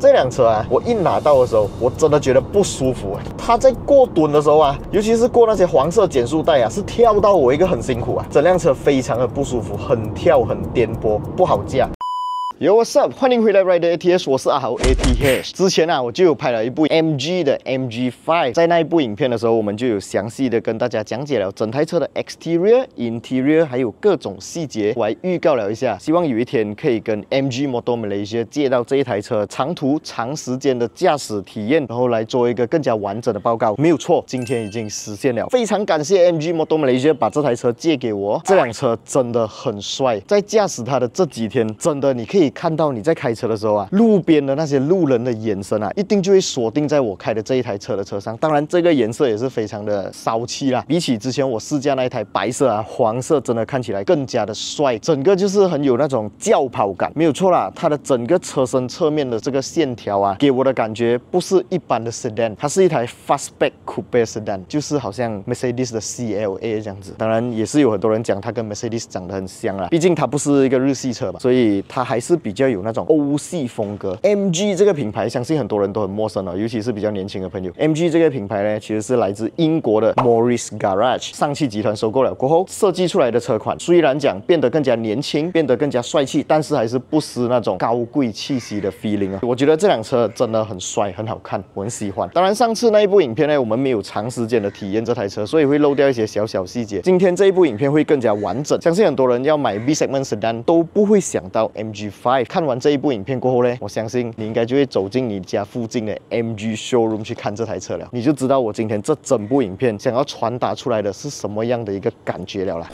这辆车啊，我一拿到的时候，我真的觉得不舒服。它在过墩的时候啊，尤其是过那些黄色减速带啊，是跳到我一个很辛苦啊，整辆车非常的不舒服，很跳，很颠簸，不好驾。Yo, what's up？ 欢迎回来 Rider ATH， 我是阿豪 ATH。之前啊，我就有拍了一部 MG 的 MG5， 在那一部影片的时候，我们就有详细的跟大家讲解了整台车的 exterior、interior， 还有各种细节。我还预告了一下，希望有一天可以跟 MG Motor Malaysia 借到这一台车长途、长时间的驾驶体验，然后来做一个更加完整的报告。没有错，今天已经实现了。非常感谢 MG Motor Malaysia 把这台车借给我。这辆车真的很帅，在驾驶它的这几天，真的你可以看到你在开车的时候啊，路边的那些路人的眼神啊，一定就会锁定在我开的这一台车的车上。当然，这个颜色也是非常的骚气啦，比起之前我试驾那一台白色啊、黄色，真的看起来更加的帅，整个就是很有那种轿跑感。没有错啦，它的整个车身侧面的这个线条啊，给我的感觉不是一般的 sedan， 它是一台 fastback coupe sedan， 就是好像 Mercedes 的 CLA 这样子。当然，也是有很多人讲它跟 Mercedes 长得很像啦，毕竟它不是一个日系车嘛，所以它还是比较有那种欧系风格。MG 这个品牌，相信很多人都很陌生了，尤其是比较年轻的朋友。MG 这个品牌呢，其实是来自英国的 Morris Garage， 上汽集团收购了过后设计出来的车款。虽然讲变得更加年轻，变得更加帅气，但是还是不失那种高贵气息的 feeling 啊。我觉得这辆车真的很帅，很好看，我很喜欢。当然，上次那一部影片呢，我们没有长时间的体验这台车，所以会漏掉一些小小细节。今天这一部影片会更加完整，相信很多人要买 B segment sedan 都不会想到 MG5。看完这一部影片过后呢，我相信你应该就会走进你家附近的 MG showroom 去看这台车了，你就知道我今天这整部影片想要传达出来的是什么样的一个感觉了啦。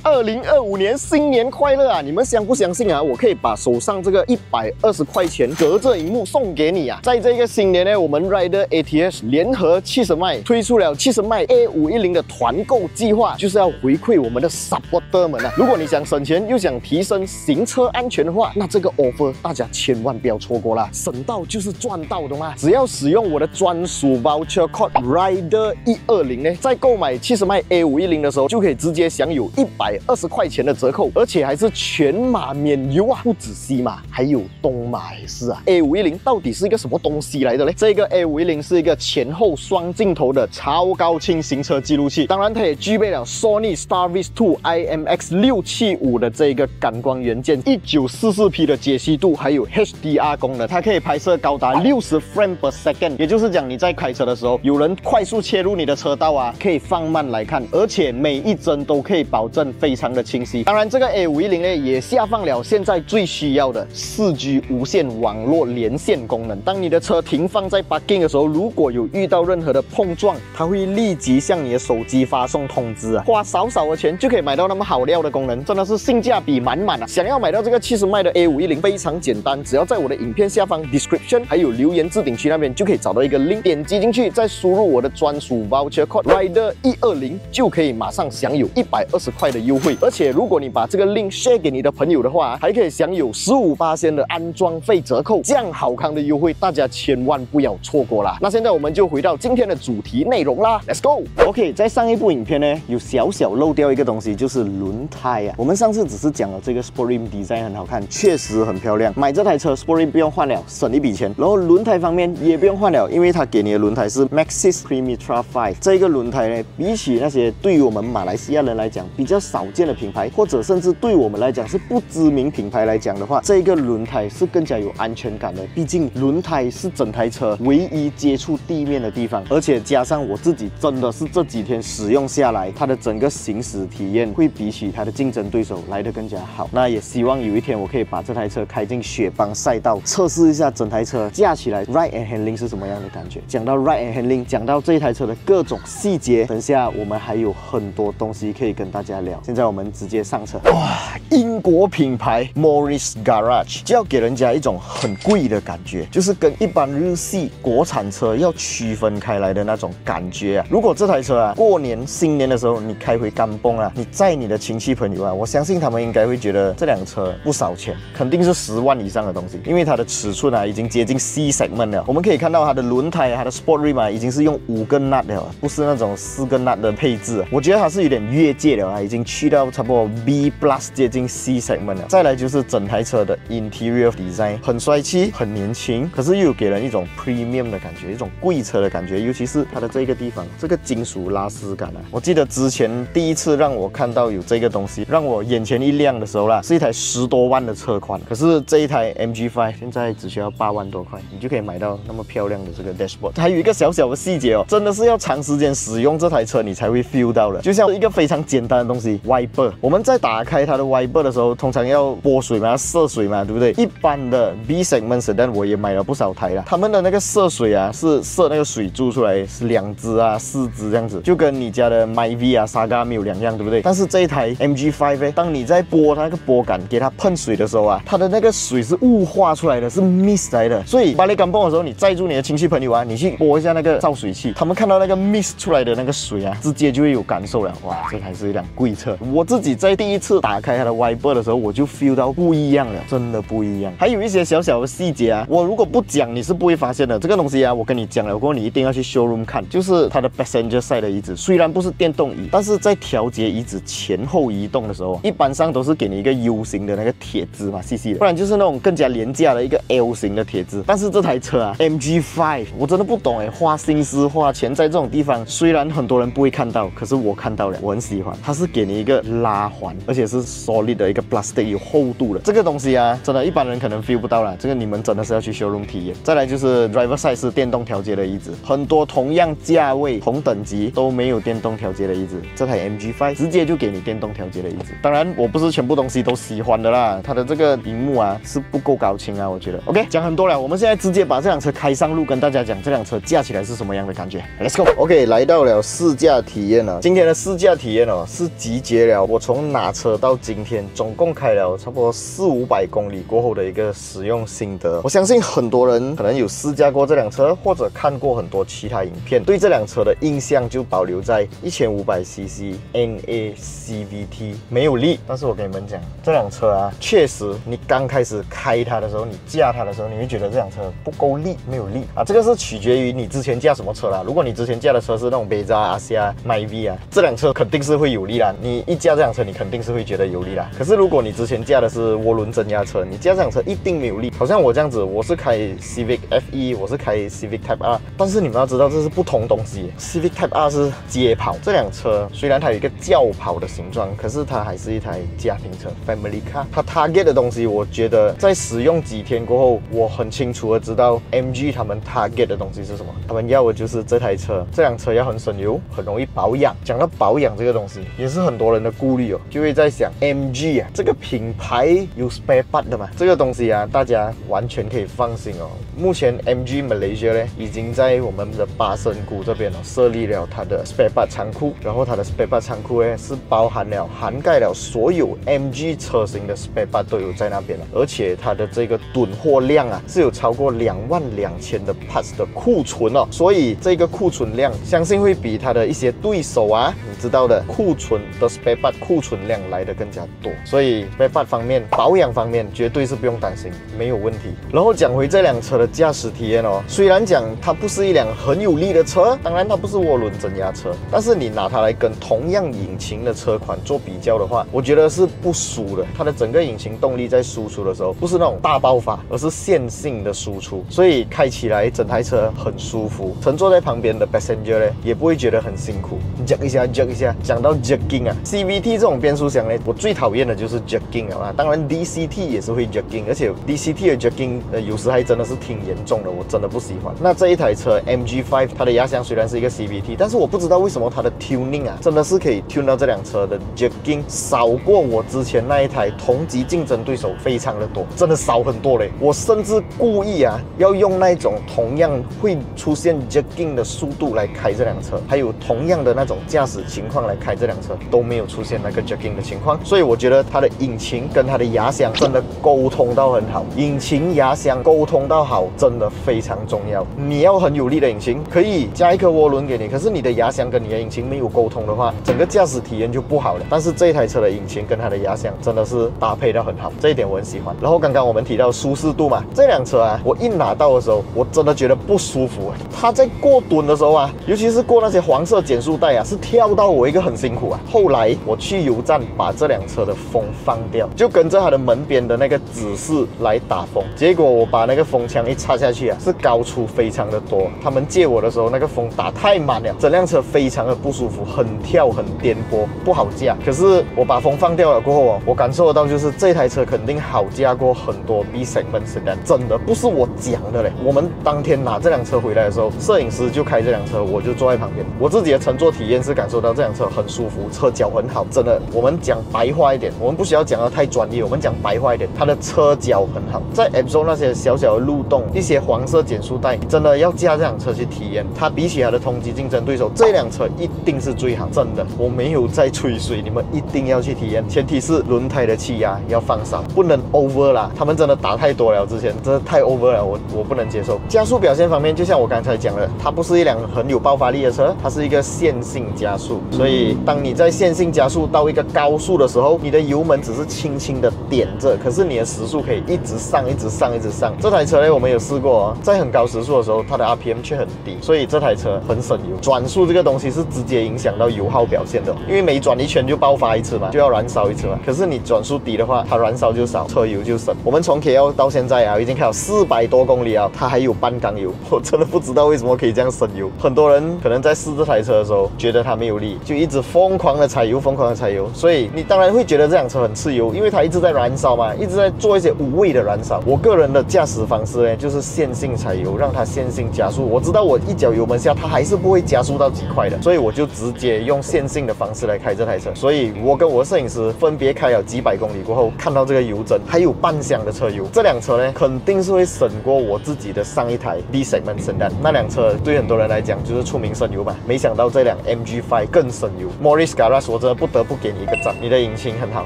2025年新年快乐啊！你们相不相信啊？我可以把手上这个120块钱隔着荧幕送给你啊！在这个新年呢，我们 Rider ATH 联合70迈推出了70迈 A510的团购计划，就是要回馈我们的 supporter 们啊！如果你想省钱又想提升行车安全的话，那这个 offer 大家千万不要错过啦！省到就是赚到的嘛！只要使用我的专属 voucher code Rider 120呢，在购买70迈 A510的时候，就可以直接享有120块钱的折扣，而且还是全马免邮啊！不止西马，还有东马也是啊。A510到底是一个什么东西来的嘞？这个 A510是一个前后双镜头的超高清行车记录器，当然它也具备了 Sony Starvis 2 IMX675的这个感光元件，1944P 的解析度，还有 HDR 功能，它可以拍摄高达60 frame per second， 也就是讲你在开车的时候，有人快速切入你的车道啊，可以放慢来看，而且每一帧都可以保证非常的清晰。当然，这个 A510呢也下放了现在最需要的4G 无线网络连线功能。当你的车停放在 parking 的时候，如果有遇到任何的碰撞，它会立即向你的手机发送通知啊！花少少的钱就可以买到那么好料的功能，真的是性价比满满啊！想要买到这个70迈的 A510，非常简单，只要在我的影片下方 description 还有留言置顶区那边就可以找到一个 link， 点击进去，再输入我的专属 voucher code Rider 120，就可以马上享有120块的优惠。而且如果你把这个 link share 给你的朋友的话，还可以享有15%的安装费折扣，这样好康的优惠，大家千万不要错过啦！那现在我们就回到今天的主题内容啦 ，Let's go。OK， 在上一部影片呢，有小漏掉一个东西，就是轮胎啊。我们上次只是讲了这个 Sport Rim Design 很好看，确实很漂亮。买这台车 Sport Rim 不用换了，省一笔钱。然后轮胎方面也不用换了，因为它给你的轮胎是 Maxxis Premitra 5。这个轮胎呢，比起那些对于我们马来西亚人来讲比较少见的品牌，或者甚至对我们来讲是不知名品牌来讲的话，这个轮胎是更加有安全感的。毕竟轮胎是整台车唯一接触地面的地方，而且加上我自己真的是这几天使用下来，它的整个行驶体验会比起它的竞争对手来得更加好。那也希望有一天我可以把这台车开进雪邦赛道，测试一下整台车驾起来 ride and handling 是什么样的感觉。讲到 ride and handling， 讲到这一台车的各种细节，等下我们还有很多东西可以跟大家聊。现现在我们直接上车。哇，英国品牌 Morris Garage 就要给人家一种很贵的感觉，就是跟一般日系国产车要区分开来的那种感觉啊。如果这台车啊，过年新年的时候你开回甘榜啊，你载你的亲戚朋友啊，我相信他们应该会觉得这辆车不少钱，肯定是10万以上的东西，因为它的尺寸啊已经接近 C segment 了。我们可以看到它的轮胎、它的 Sport Rim 啊，已经是用5根 nut 了，不是那种4根 nut 的配置。我觉得它是有点越界了啊，已经去到差不多 B plus 接近 C segment 了。再来就是整台车的 interior design 很帅气、很年轻，可是又给人一种 premium 的感觉，一种贵车的感觉，尤其是它的这个地方，这个金属拉丝感啊。我记得之前第一次让我看到有这个东西，让我眼前一亮的时候啦，是一台10多万的车款，可是这一台 MG5 现在只需要8万多块，你就可以买到那么漂亮的这个 dashboard。还有一个小小的细节哦，真的是要长时间使用这台车你才会 feel 到的，就像一个非常简单的东西 wiper。我们在打开它的 wiper 的时候，通常要拨水嘛，要射水嘛，对不对？一般的 B segment sedan 我也买了不少台了，他们的那个射水啊，是射那个水柱出来是2支啊、4支这样子，就跟你家的 Myvi 啊、Saga 没有两样，对不对？但是这一台 MG5 呢，当你在拨它那个拨杆给它喷水的时候啊，它的那个水是雾化出来的，是 mist 来的。所以巴黎甘榜的时候，你载住你的亲戚朋友啊，你去拨一下那个造水器，他们看到那个 mist 出来的那个水啊，直接就会有感受了。哇，这还是一辆贵车。我自己在第一次打开它的 wiper 的时候，我就 feel 到不一样了，真的不一样。还有一些小小的细节啊，我如果不讲，你是不会发现的。这个东西啊，我跟你讲了过后，你一定要去 showroom 看，就是它的 passenger side 的椅子，虽然不是电动椅，但是在调节椅子前后移动的时候，一般上都是给你一个 U 型的那个铁支嘛，细细的，不然就是那种更加廉价的一个 L 型的铁支。但是这台车啊 ，MG5，我真的不懂哎，花心思花钱在这种地方，虽然很多人不会看到，可是我看到了，我很喜欢。它是给你一个拉环，而且是 solid 的一个 plastic 有厚度的，这个东西啊，真的一般人可能 feel 不到啦，这个你们真的是要去 showroom 体验。再来就是 driver side 是电动调节的椅子，很多同样价位、同等级都没有电动调节的椅子，这台 MG5 直接就给你电动调节的椅子。当然，我不是全部东西都喜欢的啦，它的这个荧幕啊是不够高清啊，我觉得。OK， 讲很多了，我们现在直接把这辆车开上路，跟大家讲这辆车驾起来是什么样的感觉。Let's go。OK， 来到了试驾体验了。今天的试驾体验哦，是集结了我从拿车到今天总共开了差不多400-500公里过后的一个使用心得。我相信很多人可能有试驾过这辆车，或者看过很多其他影片，对这辆车的印象就保留在1500cc NA CVT 没有力。但是我跟你们讲，这辆车啊，确实你刚开始开它的时候，你驾它的时候，你会觉得这辆车不够力，没有力啊。这个是取决于你之前驾什么车啦。如果你之前驾的车是那种Beza、阿西亚、Myvi 啊，这辆车肯定是会有力啦。你一驾这辆车，你肯定是会觉得有力啦。可是如果你之前驾的是涡轮增压车，你驾这辆车一定没有力。好像我这样子，我是开 Civic FE， 我是开 Civic Type R， 但是你们要知道这是不同东西。Civic Type R 是街跑，这辆车虽然它有一个轿跑的形状，可是它还是一台家庭车 Family Car。它 target 的东西，我觉得在使用几天过后，我很清楚的知道 MG 他们 target 的东西是什么。他们要的就是这台车，这辆车要很省油，很容易保养。讲到保养这个东西，也是很多人的顾虑哦，就会在想 MG 啊这个品牌有 spare part 的嘛？这个东西啊，大家完全可以放心哦。目前 MG Malaysia 呢，已经在我们的巴生谷这边哦设立了它的 spare part 仓库，然后它的 spare part 仓库呢是涵盖了所有 MG 车型的 spare part 都有在那边了，而且它的这个囤货量啊是有超过22000的 parts 的库存哦，所以这个库存量相信会比它的一些对手啊，你知道的库存的 spare part 库存量来的更加多，所以 spare part 方面、保养方面绝对是不用担心，没有问题。然后讲回这辆车的驾驶体验哦，虽然讲它不是一辆很有力的车，当然它不是涡轮增压车，但是你拿它来跟同样引擎的车款做比较的话，我觉得是不输的。它的整个引擎动力在输出的时候，不是那种大爆发，而是线性的输出，所以开起来整台车很舒服。乘坐在旁边的 passenger 呢，也不会觉得很辛苦，jerk 一下 jerk 一下。讲到 jerking 啊 ，CVT 这种变速箱呢，我最讨厌的就是 jerking 啊。当然 DCT 也是会 jerking， 而且 DCT 的 jerking 有时还真的是挺严重的，我真的不喜欢。那这一台车 MG5 它的压箱虽然是一个 CVT， 但是我不知道为什么它的 tuning 啊，真的是可以 tune 到这辆车的 jerking 少过我之前那一台同级竞争对手非常的多，真的少很多嘞。我甚至故意啊要用那种同样会出现 jerking 的速度来开这辆车，还有同样的那种驾驶情况来开这辆车，都没有有出现那个 jerking 的情况，所以我觉得它的引擎跟它的压箱真的沟通到很好，引擎压箱沟通到好真的非常重要。你要很有力的引擎，可以加一颗涡轮给你，可是你的压箱跟你的引擎没有沟通的话，整个驾驶体验就不好了。但是这一台车的引擎跟它的压箱真的是搭配到很好，这一点我很喜欢。然后刚刚我们提到舒适度嘛，这辆车啊，我一拿到的时候，我真的觉得不舒服。它在过墩的时候啊，尤其是过那些黄色减速带啊，是跳到我一个很辛苦啊。后来我去油站把这辆车的风放掉，就跟着它的门边的那个指示来打风。结果我把那个风枪一插下去啊，是高出非常的多。他们借我的时候，那个风打太满了，整辆车非常的不舒服，很跳很颠簸，不好驾。可是我把风放掉了过后啊，我感受得到就是这台车肯定好驾过很多 B segment sedan， 真的不是我讲的嘞。我们当天拿这辆车回来的时候，摄影师就开这辆车，我就坐在旁边。我自己的乘坐体验是感受到这辆车很舒服，车脚很好，真的。我们讲白话一点，我们不需要讲得太专业，我们讲白话一点，它的车脚很好。在 Absol 那些小小的路洞，一些黄色减速带，真的要驾这辆车去体验。它比起它的同级竞争对手，这辆车一定是最好，真的。我没有在吹水，你们一定要去体验。前提是轮胎的气压要放少，不能 over 啦。他们真的打太多了，之前真的太 over 了，我不能接受。加速表现方面，就像我刚才讲的，它不是一辆很有爆发力的车，它是一个线性加速。所以当你在线性加速到一个高速的时候，你的油门只是轻轻的点着，可是你的时速可以一直上，一直上，一直上。这台车呢，我们有试过哦，在很高时速的时候，它的 RPM 却很低，所以这台车很省油。转速这个东西是直接影响到油耗表现的，因为每转一圈就爆发一次嘛，就要燃烧一次嘛。可是你转速低的话，它燃烧就少，车油就省。我们从 KL 到现在啊，已经开了400多公里啊，它还有半缸油，我真的不知道为什么可以这样省油。很多人可能在试这台车的时候，觉得它没有力，就一直疯狂的踩油，疯狂的踩油，所以你当然会觉得这辆车很吃油，因为它一直在燃烧嘛，一直在做一些无谓的燃烧。我个人的驾驶方式呢，就是线性踩油，让它线性加速。我知道我一脚油门下，它还是不会加速到几块的，所以我就直接用线性的方式来开这台车。所以我跟我的摄影师分别开了几百公里过后，看到这个油针还有半箱的车油，这辆车呢肯定是会省过我自己的上一台 B segment sedan。那辆车对很多人来讲就是出名省油嘛，没想到这辆 MG5 更省油。Morris Garage 我真的不得不给你一个赞，你的引擎很好，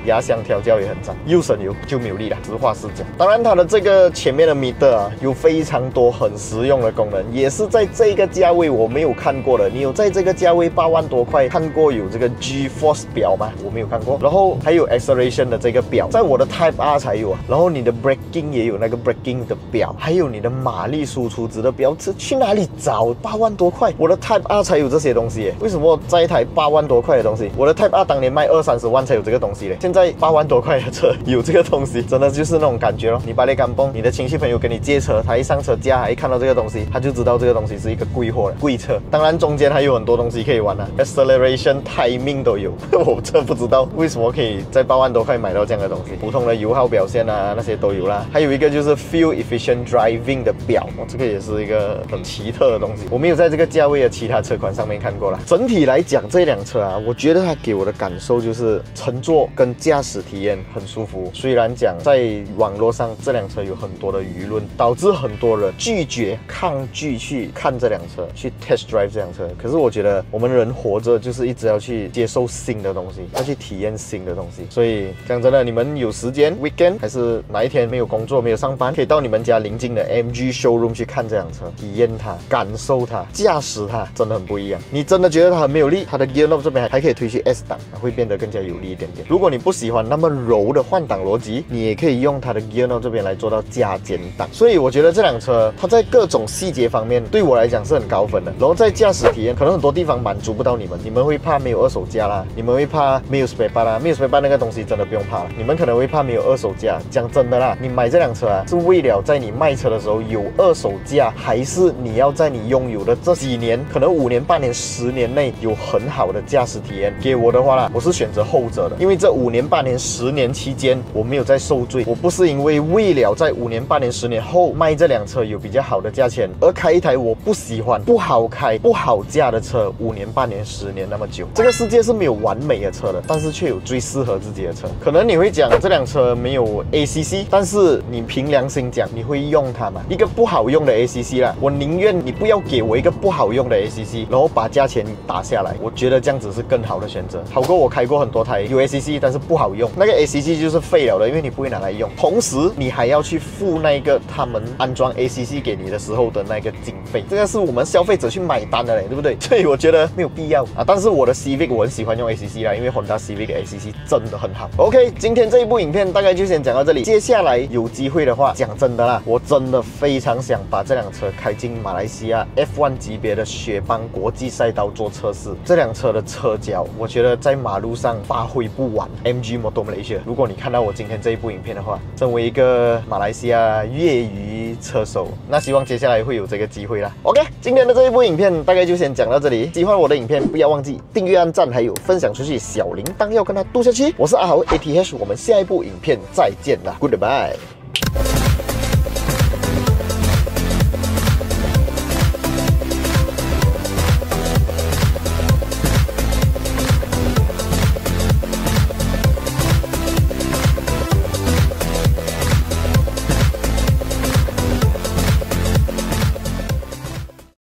压箱调教也很赞，又省油就没有力了，实话实讲。当然它的这个前面的 meter 啊，有非常多很实用的功能，也是在这个价位我没有看过的。你有在这个价位8万多块看过有这个 G-Force 表吗？我没有看过。然后还有 acceleration 的这个表，在我的 Type R 才有啊。然后你的 braking 也有那个 braking 的表，还有你的马力输出值的表，这去哪里找？8万多块，我的 Type R 才有这些东西耶。为什么在一台8万多块的东西，我的 Type R 当年卖20-30万才有这个东西嘞？现在8万多块的车有这个东西，真的就是那种感觉咯。你把你干崩，你的亲戚朋友跟你借车，他一上车架，一看到这个东西，他就知道这个东西是一个贵货了，贵车。当然中间还有很多东西可以玩啊 ，acceleration、timing 都有。我真的不知道为什么可以在8万多块买到这样的东西。普通的油耗表现啊，那些都有啦。还有一个就是 fuel efficient driving 的表，这个也是一个很奇特的东西，我没有在这个价位的其他车款上面看过啦。整体来讲，这辆车啊，我觉得它给我的感受就是乘坐跟驾驶体验很舒服。虽然讲在网络上这辆车有很多的舆论，导致很多人拒绝、抗拒去看这辆车，去 test drive 这辆车。可是我觉得我们人活着就是一直要去接受新的东西，要去体验新的东西。所以讲真的，你们有时间 weekend 还是哪一天没有工作、没有上班，可以到你们家邻近的 MG showroom 去看这辆车，体验它、感受它、驾驶它，真的很不一样。你真的觉得它很没有力，它的 gear knob 这边还可以推去 S 档，会变得更加有力一点点。如果你不喜欢那么柔的换挡逻辑，你也可以用它的 gear knob 这边来做到加减档。所以我觉得这辆车它在各种细节方面对我来讲是很高分的。然后在驾驶体验，可能很多地方满足不到你们，你们会怕没有二手价啦，你们会怕没有 spare part 啦，没有 spare part 那个东西真的不用怕了。你们可能会怕没有二手价，讲真的啦，你买这辆车啊，是为了在你卖车的时候有二手价，还是你要在你拥有的这几年，可能5年、8年、10年内有很好的驾驶体验？给我的话啦，我是选择后者的，因为这5年、8年、10年期间，我没有在受罪，我不是因为为了在5年、8年、10年后卖这辆车有比较好的价钱，而开一台我不喜欢、不好开、不好驾的车，5年、8年、10年那么久。这个世界是没有完美的车的，但是却有最适合自己的车。可能你会讲这辆车没有 ACC， 但是你凭良心讲，你会用它吗？一个不好用的 ACC 啦，我宁愿你不要给我一个不好用的 ACC， 然后把价钱打下来，我觉得这样子是更好的选择。择，好过我开过很多台有 ACC， 但是不好用。那个 ACC 就是废了的，因为你不会拿来用，同时你还要去付那个他们安装 ACC 给你的时候的那个经费，这个是我们消费者去买单的嘞，对不对？所以我觉得没有必要啊。但是我的 Civic 我很喜欢用 ACC 啦，因为 Honda Civic 的 ACC 真的很好。OK， 今天这一部影片大概就先讲到这里，接下来有机会的话，讲真的啦，我真的非常想把这辆车开进马来西亚 F1 级别的雪邦国际赛道做测试。这辆车的车脚，我觉得在马路上发挥不完。MG Motor Malaysia， 如果你看到我今天这一部影片的话，身为一个马来西亚业余车手，那希望接下来会有这个机会啦。OK， 今天的这一部影片大概就先讲到这里。喜欢我的影片，不要忘记订阅、按赞，还有分享出去，小铃铛要跟它嘟下去。我是阿豪 ATH， 我们下一部影片再见啦 ，Goodbye。